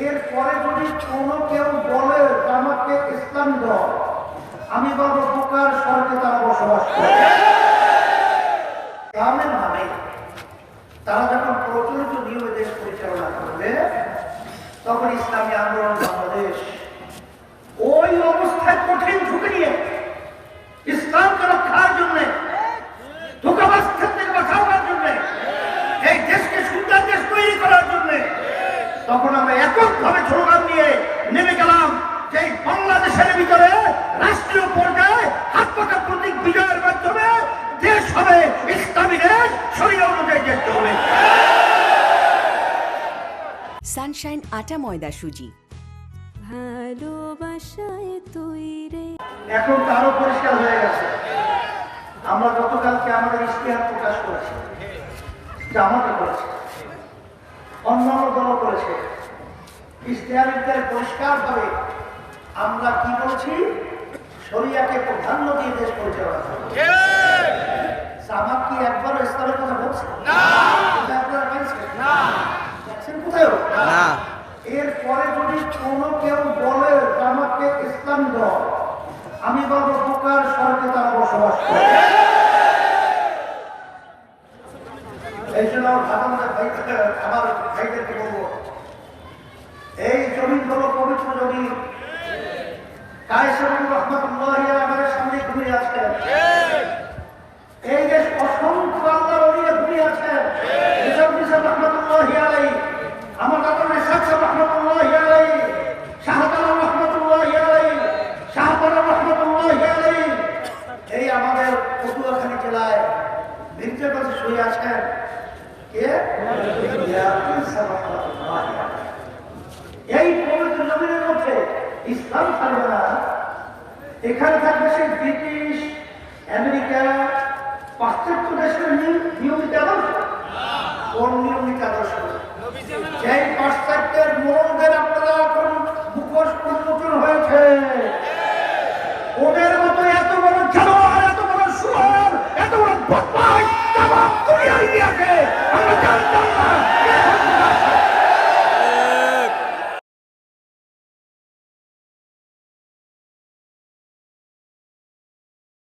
এরপরে যদি কোনো কেউ বলে আমাকে ইসলাম দাও, আমি বলবো বোকার স্বর্গে তারা বসবাস করে। ইসলামের নামে তারা যখন প্রচলিত নিয়মে দেশ পরিচালনা করবে, তখন ইসলামী আন্দোলন বাংলাদেশ ওই অবস্থায় কঠিন ঝুঁকি নিয়ে ইসলামকে রক্ষার জন্য, ধোঁকাবাজ থেকে বাঁচাবার জন্য, এই দেশকে সুন্দর দেশ তৈরি করার জন্য, তখন আমরা এককভাবে স্লোগান নিয়ে নেমে গেলাম যে বাংলাদেশের ভিতরে রাষ্ট্রীয় পর্যায়ে হাত পাকা প্রতীক বিজয়ের মাধ্যমে দেশ হবে ইসলামী দেশ, শরীয়ত অনুযায়ী দেখতে হবে। সানশাইন আটা ময়দা সুজি, ভালোবাসায় তৈরি। এখন তারও পরিষ্কার হয়ে গেছে। আমরা গতকালকে আমাদের ইশতেহার প্রকাশ করেছি, জামাতে করেছে, অন্যান্য দল করেছে। ইশতেহারের ভিতরে পরিষ্কার ভাবে আমরা কি বলছি, শরিয়াকে প্রাধান্য দিয়ে দেশ পরিচালনা করব। জামাত কি একবারও ইসলামের কথা বলছে না? আপনারা পাইছেন না? দেখছেন কোথায় না? এরপরে যদি কোনো কেউ বলে আমাকে ইসলাম দাও, আমি বলবো বোকার স্বর্গে তারা বসবাস করে। এই জন্য আমার ভাইদেরকে বলবো, এই জমিন হলো পবিত্র জমিন। কায়েসার রহমতুল্লাহ আমাদের সামনে ঘুরে আছেন, এই দেশ অসংখ্য আল্লাহর ওলিয়া ঘুরে আছেন। রহমতুল্লাহ আলাইহি, আমার দাদা মেসাক রহমতুল্লাহ আলাইহি, শাহজালাল রহমতুল্লাহ আলাইহি, শাহজালাল রহমতুল্লাহ আলাইহি, এই আমাদের পটুয়াখালী জেলায় বীরদের কাছে শুয়ে আছেন কে? এই পবিত্র জমিনের মধ্যে ইসলাম থাকবে না, এখানে থাকবে সেই ব্রিটিশ, আমেরিকা, পাশ্চাত্য দেশের নিয়মিত আদর্শ। কোন নিয়মিত আদর্শ? সেই পাশ্চাত্যের মোড়লদের